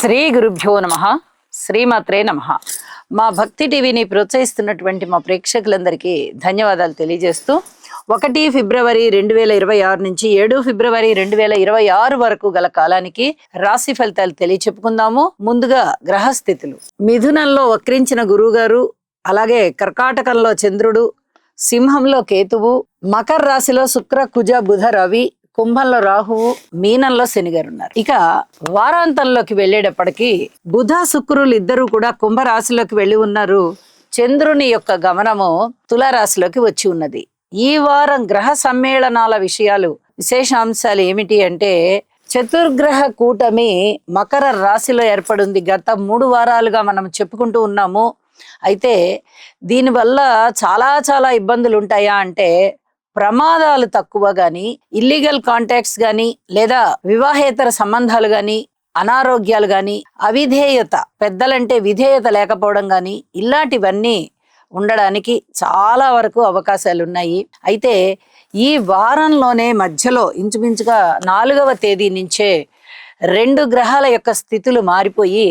శ్రీ గురుభ్యో నమః. శ్రీమాత్రే నమః. మా భక్తి టీవీని ప్రోత్సహిస్తున్నటువంటి మా ప్రేక్షకులందరికీ ధన్యవాదాలు తెలియజేస్తూ 1 ఫిబ్రవరి 2026 నుంచి 7 ఫిబ్రవరి 2026 వరకు గల కాలానికి రాశి ఫలితాలు తెలియచెప్పుకుందాము. ముందుగా గ్రహస్థితులు. మిథునంలో వక్రించిన గురువుగారు, అలాగే కర్కాటకంలో చంద్రుడు, సింహంలో కేతువు, మకర రాశిలో శుక్ర కుజ బుధ రవి, కుంభంలో రాహువు, మీనంలో శనిగారు ఉన్నారు. ఇక వారాంతంలోకి వెళ్ళేటప్పటికి బుధ శుక్రులు ఇద్దరు కూడా కుంభరాశిలోకి వెళ్ళి ఉన్నారు. చంద్రుని యొక్క గమనము తులారాశిలోకి వచ్చి ఉన్నది. ఈ వారం గ్రహ సమ్మేళనాల విశేషాంశాలు ఏమిటి అంటే, చతుర్గ్రహ కూటమి మకర రాశిలో ఏర్పడింది. గత 3 వారాలుగా మనం చెప్పుకుంటూ ఉన్నాము. అయితే దీనివల్ల చాలా ఇబ్బందులు ఉంటాయా అంటే, ప్రమాదాలు తక్కువ గాని, ఇల్లీగల్ కాంటాక్ట్స్ గాని, లేదా వివాహేతర సంబంధాలు గాని, అనారోగ్యాలు గాని, అవిధేయత, పెద్దలంటే విధేయత లేకపోవడం గాని, ఇలాంటివన్నీ ఉండడానికి చాలా వరకు అవకాశాలు ఉన్నాయి. అయితే ఈ వారంలోనే మధ్యలో ఇంచుమించుగా 4వ తేదీ నుంచే 2 గ్రహాల యొక్క స్థితులు మారిపోయి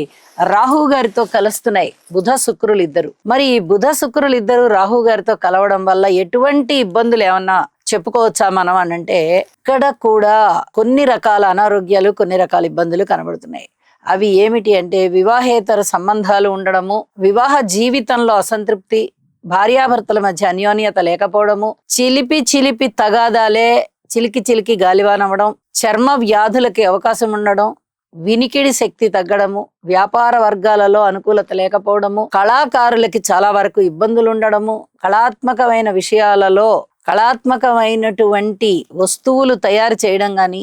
రాహు గారితో కలుస్తున్నాయి. బుధ శుక్రులు ఇద్దరు. మరి ఈ బుధ శుక్రులు ఇద్దరు రాహు గారితో కలవడం వల్ల ఎటువంటి ఇబ్బందులు ఏమన్నా చెప్పుకోవచ్చా మనం అనంటే, ఇక్కడ కూడా కొన్ని రకాల అనారోగ్యాలు, కొన్ని రకాల ఇబ్బందులు కనబడుతున్నాయి. అవి ఏమిటి అంటే, వివాహేతర సంబంధాలు ఉండడము, వివాహ జీవితంలో అసంతృప్తి, భార్యాభర్తల మధ్య అన్యోన్యత లేకపోవడము, చిలిపి తగాదాలే చిలికి గాలివానవ్వడం, చర్మ వ్యాధులకి అవకాశం ఉండడం, వినికిడి శక్తి తగ్గడము, వ్యాపార వర్గాలలో అనుకూలత లేకపోవడము, కళాకారులకి చాలా వరకు ఇబ్బందులు ఉండడము, కళాత్మకమైన విషయాలలో కళాత్మకమైనటువంటి వస్తువులు తయారు చేయడం గాని,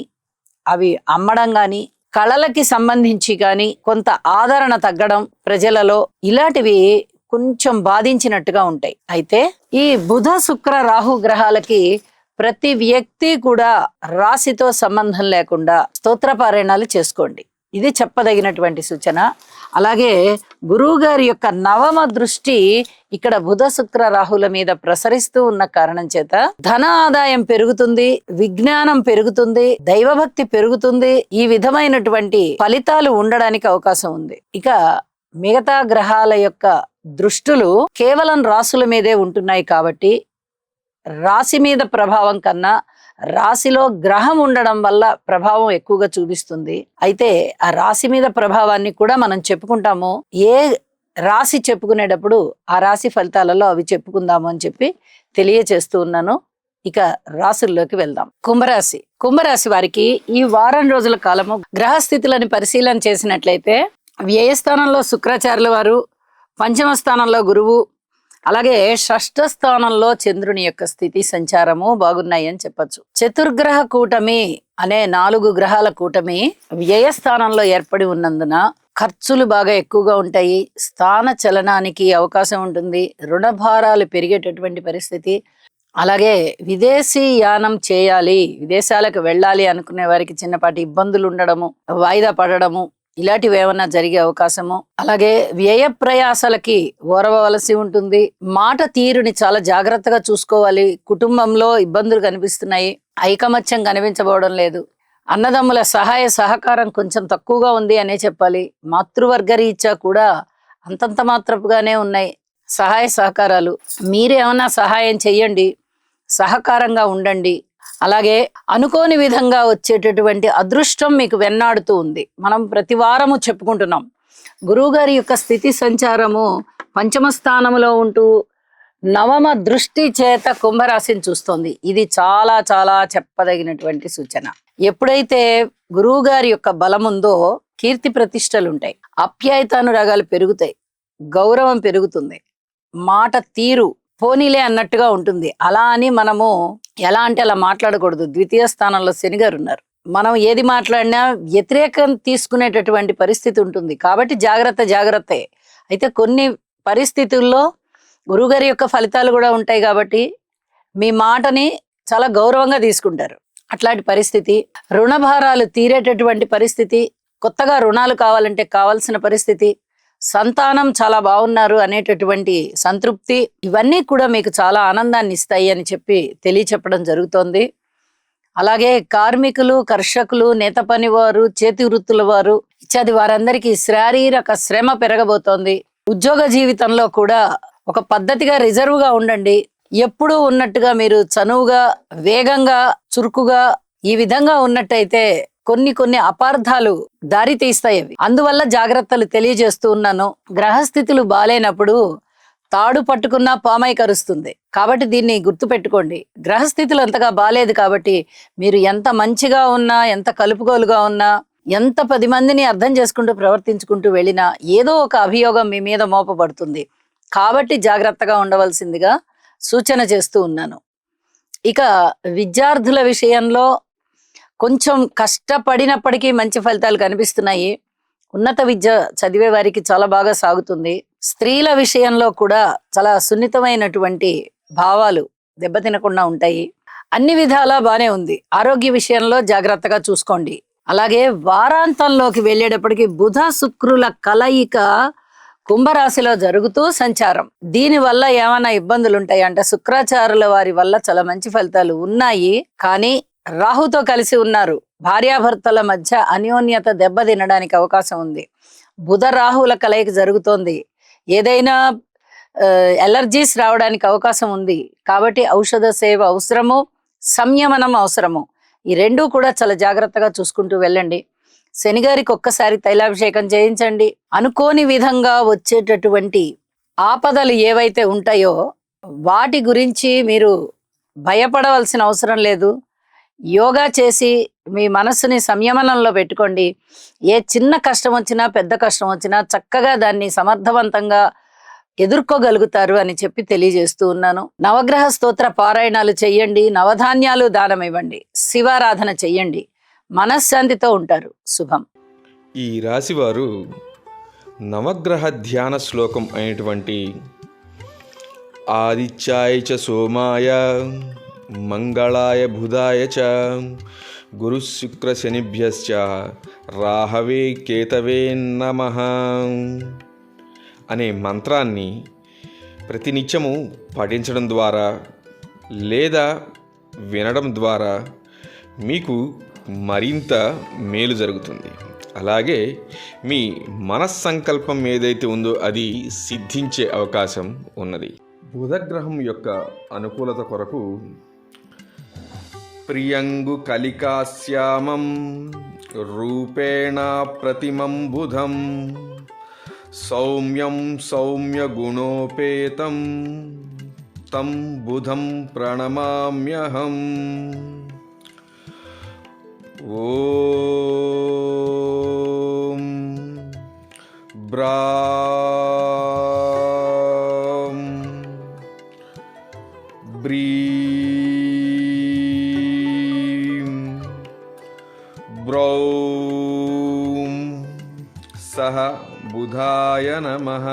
అవి అమ్మడం గాని, కళలకి సంబంధించి గాని కొంత ఆదరణ తగ్గడం ప్రజలలో, ఇలాంటివి కొంచెం బాధించినట్టుగా ఉంటాయి. అయితే ఈ బుధ శుక్ర రాహు గ్రహాలకి ప్రతి వ్యక్తి కూడా రాశితో సంబంధం లేకుండా స్తోత్రపారాయణాలు చేసుకోండి. ఇది చెప్పదగినటువంటి సూచన. అలాగే గురువు గారి యొక్క 9వ దృష్టి ఇక్కడ బుధ శుక్ర రాహుల మీద ప్రసరిస్తూ ఉన్న కారణం చేత ధన ఆదాయం పెరుగుతుంది, విజ్ఞానం పెరుగుతుంది, దైవభక్తి పెరుగుతుంది. ఈ విధమైనటువంటి ఫలితాలు ఉండడానికి అవకాశం ఉంది. ఇక మిగతా గ్రహాల యొక్క దృష్టులు కేవలం రాశుల మీదే ఉంటున్నాయి కాబట్టి, రాశి మీద ప్రభావం కన్నా రాశిలో గ్రహం ఉండడం వల్ల ప్రభావం ఎక్కువగా చూపిస్తుంది. అయితే ఆ రాశి మీద ప్రభావాన్ని కూడా మనం చెప్పుకుంటాము. ఏ రాశి చెప్పుకునేటప్పుడు ఆ రాశి ఫలితాలలో అవి చెప్పుకుందాము అని చెప్పి తెలియచేస్తూ ఉన్నాను. ఇక రాశుల్లోకి వెళ్దాం. కుంభరాశి వారికి ఈ వారం రోజుల కాలము గ్రహస్థితులను పరిశీలన చేసినట్లయితే, వ్యయస్థానంలో శుక్రాచార్యుల వారు, 5వ స్థానంలో గురువు, అలాగే 6వ స్థానంలో చంద్రుని యొక్క స్థితి సంచారము బాగున్నాయి అని చెప్పచ్చు. చతుర్గ్రహ కూటమి అనే 4 గ్రహాల కూటమి వ్యయస్థానంలో ఏర్పడి ఉన్నందున ఖర్చులు బాగా ఎక్కువగా ఉంటాయి. స్థాన చలనానికి అవకాశం ఉంటుంది. రుణభారాలు పెరిగేటటువంటి పరిస్థితి. అలాగే విదేశీ యానం చేయాలి, విదేశాలకు వెళ్ళాలి అనుకునే వారికి చిన్నపాటి ఇబ్బందులు ఉండడము, వాయిదా పడడము, ఇలాంటివి ఏమన్నా జరిగే అవకాశము. అలాగే వ్యయ ప్రయాసాలకి ఓరవలసి ఉంటుంది. మాట తీరుని చాలా జాగ్రత్తగా చూసుకోవాలి. కుటుంబంలో ఇబ్బందులు కనిపిస్తున్నాయి. ఐకమత్యం కనిపించబోవడం లేదు. అన్నదమ్ముల సహాయ సహకారం కొంచెం తక్కువగా ఉంది అనే చెప్పాలి. మాతృవర్గ రీత్యా కూడా అంతంత మాత్రపుగానే ఉన్నాయి సహాయ సహకారాలు. మీరేమన్నా సహాయం చెయ్యండి, సహకారంగా ఉండండి. అలాగే అనుకోని విధంగా వచ్చేటటువంటి అదృష్టం మీకు వెన్నాడుతూ ఉంది. మనం ప్రతి వారము చెప్పుకుంటున్నాం, గురువు గారి యొక్క స్థితి సంచారము 5వ స్థానంలో ఉంటూ 9వ దృష్టి చేత కుంభరాశిని చూస్తోంది. ఇది చాలా చెప్పదగినటువంటి సూచన. ఎప్పుడైతే గురువు గారి యొక్క బలం ఉందో కీర్తి ప్రతిష్టలు ఉంటాయి, ఆప్యాయతానురాగాలు పెరుగుతాయి, గౌరవం పెరుగుతుంది, మాట తీరు పోనీలే అన్నట్టుగా ఉంటుంది. అలా అని మనము ఎలా అంటే అలా మాట్లాడకూడదు. 2వ స్థానంలో శనిగారు ఉన్నారు. మనం ఏది మాట్లాడినా వ్యతిరేకం తీసుకునేటటువంటి పరిస్థితి ఉంటుంది. కాబట్టి జాగ్రత్త. అయితే కొన్ని పరిస్థితుల్లో గురువుగారి యొక్క ఫలితాలు కూడా ఉంటాయి కాబట్టి మీ మాటని చాలా గౌరవంగా తీసుకుంటారు. అట్లాంటి పరిస్థితి, రుణభారాలు తీరేటటువంటి పరిస్థితి, కొత్తగా రుణాలు కావాలంటే కావాల్సిన పరిస్థితి, సంతానం చాలా బాగున్నారు అనేటటువంటి సంతృప్తి, ఇవన్నీ కూడా మీకు చాలా ఆనందాన్ని ఇస్తాయి అని చెప్పి తెలియచెప్పడం జరుగుతోంది. అలాగే కార్మికులు, కర్షకులు, నేత పని వారు, చేతి వృత్తుల వారు అది వారందరికీ శారీరక శ్రమ పెరగబోతోంది. ఉద్యోగ జీవితంలో కూడా ఒక పద్ధతిగా రిజర్వ్గా ఉండండి. ఎప్పుడూ ఉన్నట్టుగా మీరు చనువుగా, వేగంగా, చురుకుగా ఈ విధంగా ఉన్నట్టయితే కొన్ని అపార్థాలు దారి తీస్తాయి. అందువల్ల జాగ్రత్తలు తెలియజేస్తూ ఉన్నాను. గ్రహస్థితులు బాలేనప్పుడు తాడు పట్టుకున్నా పామై కరుస్తుంది. కాబట్టి దీన్ని గుర్తుపెట్టుకోండి. గ్రహస్థితులు అంతగా బాలేదు కాబట్టి మీరు ఎంత మంచిగా ఉన్నా, ఎంత కలుపుగోలుగా ఉన్నా, ఎంత 10 మందిని అర్థం చేసుకుంటూ ప్రవర్తించుకుంటూ వెళ్ళినా ఏదో ఒక అభియోగం మీ మీద మోపబడుతుంది. కాబట్టి జాగ్రత్తగా ఉండవలసిందిగా సూచన చేస్తూ ఉన్నాను. ఇక విద్యార్థుల విషయంలో కొంచెం కష్టపడినప్పటికీ మంచి ఫలితాలు కనిపిస్తున్నాయి. ఉన్నత విద్య చదివే వారికి చాలా బాగా సాగుతుంది. స్త్రీల విషయంలో కూడా చాలా సున్నితమైనటువంటి భావాలు దెబ్బతినకుండా ఉంటాయి. అన్ని విధాలా బానే ఉంది. ఆరోగ్య విషయంలో జాగ్రత్తగా చూసుకోండి. అలాగే వారాంతంలోకి వెళ్ళేటప్పటికి బుధ శుక్రుల కలయిక కుంభరాశిలో జరుగుతూ సంచారం. దీనివల్ల ఏమైనా ఇబ్బందులు ఉంటాయి అంటే శుక్రాచార్యుల వారి వల్ల చాలా మంచి ఫలితాలు ఉన్నాయి. కానీ రాహుతో కలిసి ఉన్నారు. భార్యాభర్తల మధ్య అన్యోన్యత దెబ్బతినడానికి అవకాశం ఉంది. బుధ రాహుల కలయిక జరుగుతోంది. ఏదైనా ఎలర్జీస్ రావడానికి అవకాశం ఉంది. కాబట్టి ఔషధ సేవ అవసరము, సంయమనం అవసరము. ఈ రెండూ కూడా చాలా జాగ్రత్తగా చూసుకుంటూ వెళ్ళండి. శనిగారికి ఒక్కసారి తైలాభిషేకం చేయించండి. అనుకోని విధంగా వచ్చేటటువంటి ఆపదలు ఏవైతే ఉంటాయో వాటి గురించి మీరు భయపడవలసిన అవసరం లేదు. యోగా చేసి మీ మనసుని సంయమనంలో పెట్టుకోండి. ఏ చిన్న కష్టం వచ్చినా, పెద్ద కష్టం వచ్చినా చక్కగా దాన్ని సమర్థవంతంగా ఎదుర్కోగలుగుతారు అని చెప్పి తెలియజేస్తూ ఉన్నాను. నవగ్రహ స్తోత్ర పారాయణాలు చెయ్యండి. నవధాన్యాలు దానం ఇవ్వండి. శివారాధన చెయ్యండి. మనశ్శాంతితో ఉంటారు. శుభం. ఈ రాశివారు నవగ్రహ ధ్యాన శ్లోకం అయినటువంటి ఆదిత్యాయ చ సోమాయ మంగళాయ బుధాయ చ గురు శుక్ర శనిభ్యశ్చ రాహవే కేతవే నమః అనే మంత్రాన్ని ప్రతినిత్యము పఠించడం ద్వారా లేదా వినడం ద్వారా మీకు మరింత మేలు జరుగుతుంది. అలాగే మీ మనస్సంకల్పం ఏదైతే ఉందో అది సిద్ధించే అవకాశం ఉన్నది. బుధగ్రహం యొక్క అనుకూలత కొరకు ప్రియంగు కలికాశ్యామం రూపేణ ప్రతిమం బుధం సౌమ్యం సౌమ్య గుణోపేతం తం బుధం ప్రణమామ్యహం. ఓం బ్రాం బ్రీం బ్రౌం సహ బుధాయ నమః.